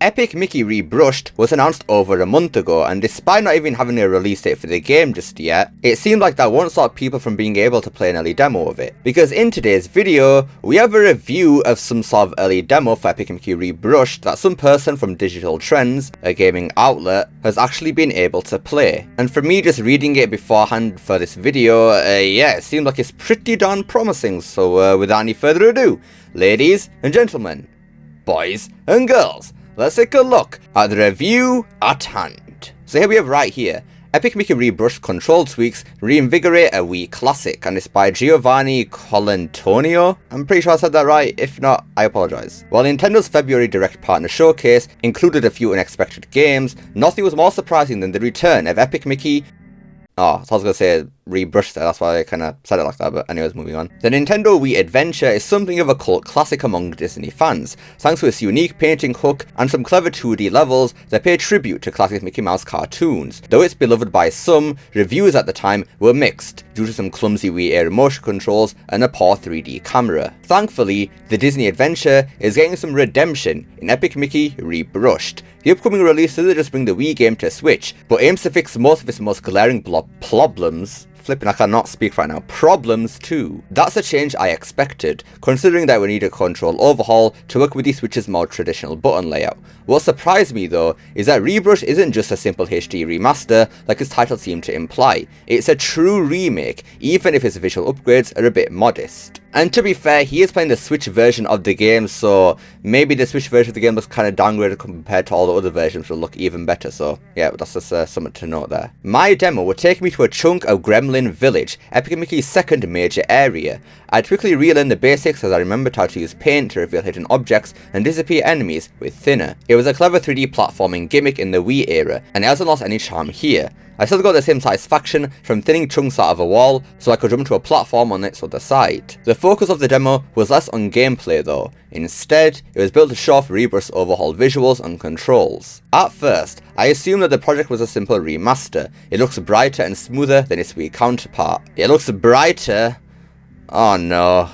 Epic Mickey Rebrushed was announced over a month ago, and despite not even having a release date for the game just yet, it seemed like that won't stop people from being able to play an early demo of it. Because in today's video, we have a review of some sort of early demo for Epic Mickey Rebrushed that some person from Digital Trends, a gaming outlet, has actually been able to play. And for me, just reading it beforehand for this video, yeah, it seemed like it's pretty darn promising. So without any further ado, ladies and gentlemen, boys and girls, let's take a look at the review at hand. So here we have right here, Epic Mickey Rebrushed control tweaks reinvigorate a Wii classic, and it's by Giovanni Colantonio. I'm pretty sure I said that right, if not, I apologise. While Nintendo's February Direct Partner Showcase included a few unexpected games, nothing was more surprising than the return of Epic Mickey... Oh, so I was going to say Rebrushed there, that's why I kind of said it like that, but anyways, moving on. The Nintendo Wii Adventure is something of a cult classic among Disney fans, thanks to its unique painting hook and some clever 2D levels that pay tribute to classic Mickey Mouse cartoons. Though it's beloved by some, reviews at the time were mixed due to some clumsy Wii era motion controls and a poor 3D camera. Thankfully, the Disney Adventure is getting some redemption in Epic Mickey Rebrushed. The upcoming release doesn't just bring the Wii game to Switch, but aims to fix most of its most glaring problems. Flipping, I cannot speak right now. Problems too. That's a change I expected, considering that we need a control overhaul to work with the Switch's more traditional button layout. What surprised me though, is that Rebrushed isn't just a simple HD remaster like its title seemed to imply. It's a true remake, even if its visual upgrades are a bit modest. And to be fair, he is playing the Switch version of the game, so maybe the Switch version of the game looks kind of downgraded compared to all the other versions, will look even better, so yeah, that's just something to note there. My demo would take me to a chunk of Gremlin Village, Epic Mickey's second major area. I'd quickly relearn the basics as I remembered how to use paint to reveal hidden objects and disappear enemies with thinner. It was a clever 3D platforming gimmick in the Wii era, and it hasn't lost any charm here. I still got the same satisfaction from thinning chunks out of a wall so I could jump to a platform on its other side. The focus of the demo was less on gameplay though. Instead, it was built to show off Rebrushed overhaul visuals and controls. At first, I assumed that the project was a simple remaster. It looks brighter and smoother than its Wii counterpart. It looks brighter? Oh no.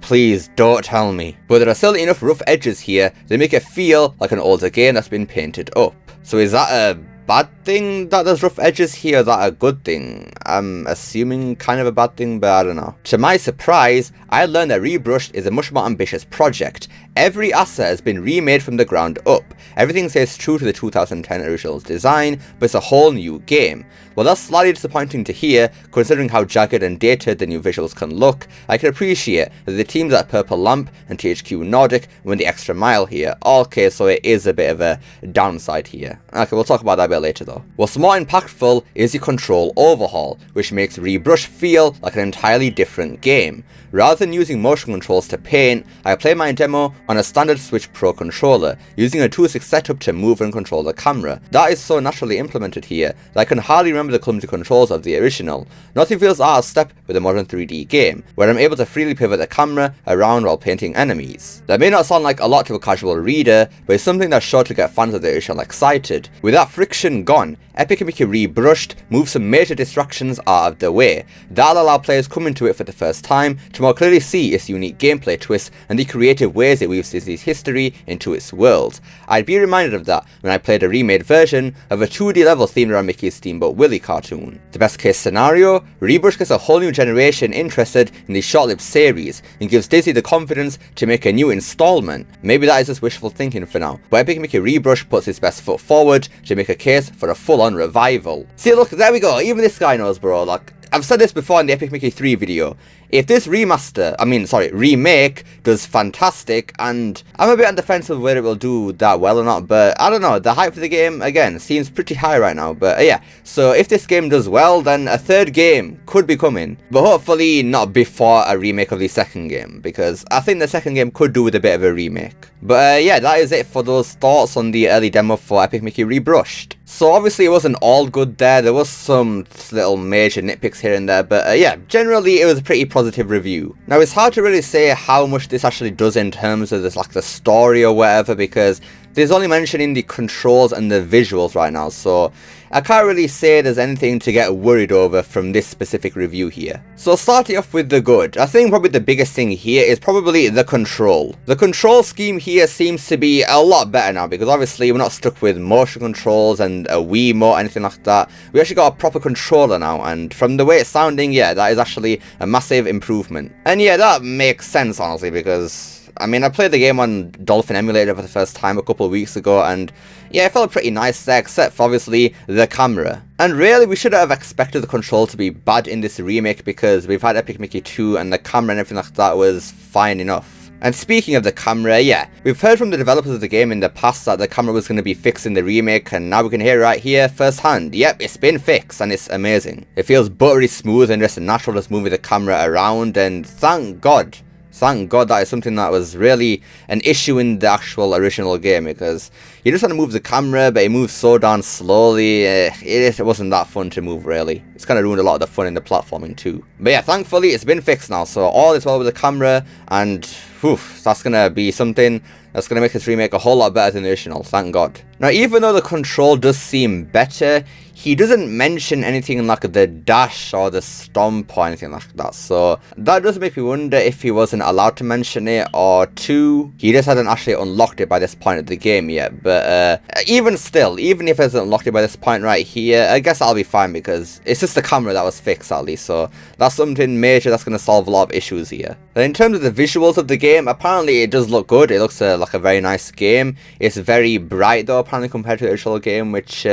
Please don't tell me. But there are still enough rough edges here to make it feel like an older game that's been painted up. So is that a bad thing that there's rough edges here? Is that a good thing? I'm assuming kind of a bad thing, but I don't know. To my surprise, I learned that Rebrushed is a much more ambitious project. Every asset has been remade from the ground up. Everything stays true to the 2010 original design, but it's a whole new game. While that's slightly disappointing to hear, considering how jagged and dated the new visuals can look, I can appreciate that the teams at Purple Lamp and THQ Nordic went the extra mile here. Okay, so it is a bit of a downside here. Okay, we'll talk about that a bit later though. What's more impactful is the control overhaul, which makes Rebrushed feel like an entirely different game. Rather than using motion controls to paint, I play my demo on a standard Switch Pro controller, using a 2-stick setup to move and control the camera. That is so naturally implemented here that I can hardly remember the clumsy controls of the original. Nothing feels out of step with a modern 3D game, where I'm able to freely pivot the camera around while painting enemies. That may not sound like a lot to a casual reader, but it's something that's sure to get fans of the original excited. With that friction gone, Epic Mickey Rebrushed moves some major distractions out of the way. That'll allow players coming to it for the first time to more clearly see its unique gameplay twists and the creative ways it weaves Disney's history into its world. I'd be reminded of that when I played a remade version of a 2D level themed around Mickey's Steamboat Willie cartoon. The best case scenario, Rebrushed gets a whole new generation interested in the short-lived series and gives Disney the confidence to make a new installment. Maybe that is just wishful thinking for now, but Epic Mickey Rebrushed puts its best foot forward to make a case for a full-on revival. See, look, there we go, even this guy knows, bro. Like, I've said this before in the Epic Mickey 3 video. If this remake does fantastic, and I'm a bit on the fence of whether it will do that well or not, but I don't know, the hype for the game, again, seems pretty high right now, but yeah, so if this game does well, then a third game could be coming, but hopefully not before a remake of the second game, because I think the second game could do with a bit of a remake. But yeah, that is it for those thoughts on the early demo for Epic Mickey Rebrushed. So obviously it wasn't all good there was some little major nitpicks here and there, but yeah, generally it was a pretty positive review. Now it's hard to really say how much this actually does in terms of this, like the story or whatever, because there's only mentioning the controls and the visuals right now, so I can't really say there's anything to get worried over from this specific review here. So starting off with the good, I think probably the biggest thing here is probably the control. The control scheme here seems to be a lot better now, because obviously we're not stuck with motion controls and a Wiimote or anything like that. We actually got a proper controller now, and from the way it's sounding, yeah, that is actually a massive improvement. And yeah, that makes sense honestly, because I mean, I played the game on Dolphin Emulator for the first time a couple of weeks ago, and yeah, it felt pretty nice there, except for obviously the camera. And really, we should have expected the control to be bad in this remake, because we've had Epic Mickey 2 and the camera and everything like that was fine enough. And speaking of the camera, yeah, we've heard from the developers of the game in the past that the camera was going to be fixed in the remake, and now we can hear right here firsthand. Yep, it's been fixed, and it's amazing. It feels buttery smooth and just natural, just moving the camera around, and thank God. Thank God that is something that was really an issue in the actual original game, because you just want to move the camera, but it moves so darn slowly, it wasn't that fun to move really. It's kind of ruined a lot of the fun in the platforming too. But yeah, thankfully it's been fixed now, so all is well with the camera, and whew, that's going to be something that's going to make this remake a whole lot better than the original, thank God. Now, even though the control does seem better, he doesn't mention anything like the dash or the stomp or anything like that, so that does make me wonder if he wasn't allowed to mention it, or two, he just hadn't actually unlocked it by this point of the game yet. But even still, even if he hasn't unlocked it by this point right here, I guess I'll be fine, because it's just the camera that was fixed at least, so that's something major that's going to solve a lot of issues here. And in terms of the visuals of the game, apparently it does look good. It looks like a very nice game. It's very bright though, apparently, compared to the original game, which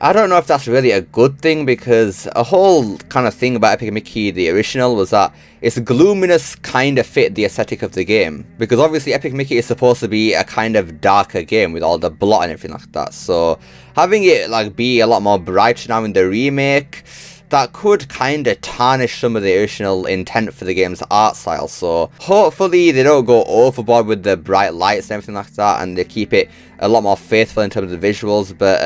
I don't know if that's really a good thing, because a whole kind of thing about Epic Mickey, the original, was that its gloominess kind of fit the aesthetic of the game. Because obviously Epic Mickey is supposed to be a kind of darker game with all the blot and everything like that. So having it like be a lot more bright now in the remake, that could kind of tarnish some of the original intent for the game's art style. So hopefully they don't go overboard with the bright lights and everything like that, and they keep it a lot more faithful in terms of the visuals. But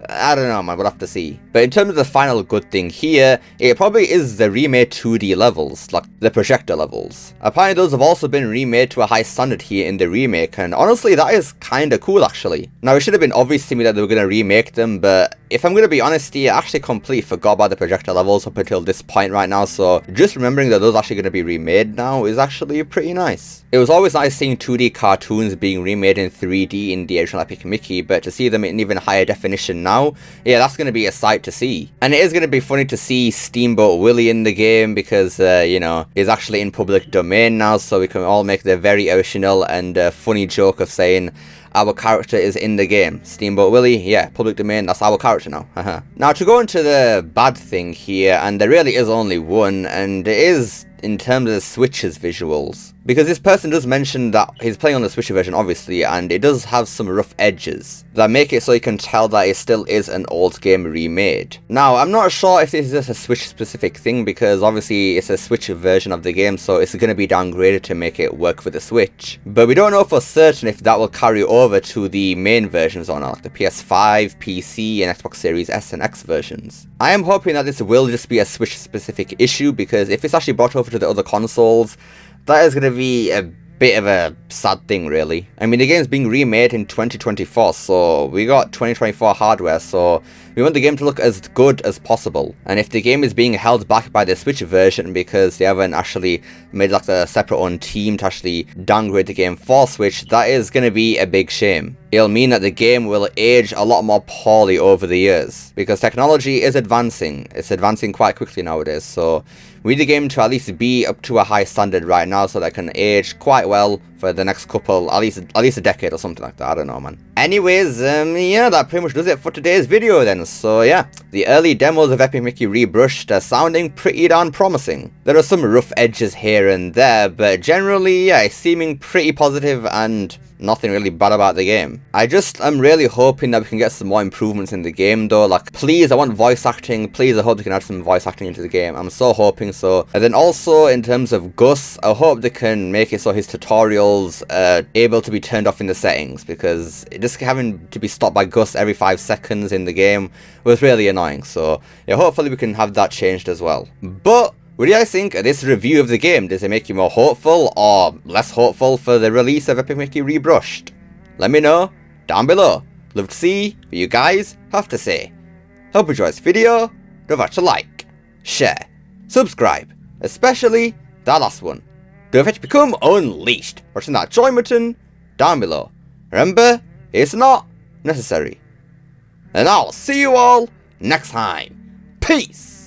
I don't know, man, we'll have to see. But in terms of the final good thing here, it probably is the remade 2D levels, like the projector levels. Apparently those have also been remade to a high standard here in the remake, and honestly that is kinda cool actually. Now it should have been obvious to me that they were going to remake them, but if I'm going to be honest here, I actually completely forgot about the projector levels up until this point right now, so just remembering that those are actually going to be remade now is actually pretty nice. It was always nice seeing 2D cartoons being remade in 3D in the original Epic Mickey, but to see them in even higher definition now, yeah, that's going to be a sight to see. And it is going to be funny to see Steamboat Willie in the game, because, you know, he's actually in public domain now, so we can all make the very original and funny joke of saying our character is in the game. Steamboat Willie, yeah, public domain, that's our character now. Now, to go into the bad thing here, and there really is only one, and it is in terms of the Switch's visuals. Because this person does mention that he's playing on the Switch version, obviously, and it does have some rough edges that make it so you can tell that it still is an old game remade. Now, I'm not sure if this is just a Switch-specific thing, because obviously it's a Switch version of the game, so it's going to be downgraded to make it work for the Switch. But we don't know for certain if that will carry over to the main versions or not, like the PS5, PC, and Xbox Series S and X versions. I am hoping that this will just be a Switch-specific issue, because if it's actually brought over to the other consoles, that is going to be a bit of a sad thing, really. I mean, the game's being remade in 2024, so we got 2024 hardware, so we want the game to look as good as possible. And if the game is being held back by the Switch version because they haven't actually made like a separate own team to actually downgrade the game for Switch, that is going to be a big shame. It'll mean that the game will age a lot more poorly over the years, because technology is advancing. It's advancing quite quickly nowadays, so we need the game to at least be up to a high standard right now, so that it can age quite well for the next couple, at least a decade or something like that. I don't know, man. Anyways, yeah, that pretty much does it for today's video then. So yeah, the early demos of Epic Mickey Rebrushed are sounding pretty darn promising. There are some rough edges here and there, but generally, yeah, it's seeming pretty positive and nothing really bad about the game. I'm really hoping that we can get some more improvements in the game though. Like, please, I want voice acting. Please, I hope they can add some voice acting into the game. I'm so hoping so. And then also, in terms of Gus, I hope they can make it so his tutorials are able to be turned off in the settings, because just having to be stopped by Gus every 5 seconds in the game was really annoying. So yeah, hopefully we can have that changed as well. But what do you guys think of this review of the game? Does it make you more hopeful or less hopeful for the release of Epic Mickey Rebrushed? let me know down below. Love to see what you guys have to say. Hope you enjoyed this video. Don't forget to like, share, subscribe, especially that last one. Don't forget to become unleashed. Pressing that join button down below. Remember, it's not necessary. And I'll see you all next time. Peace!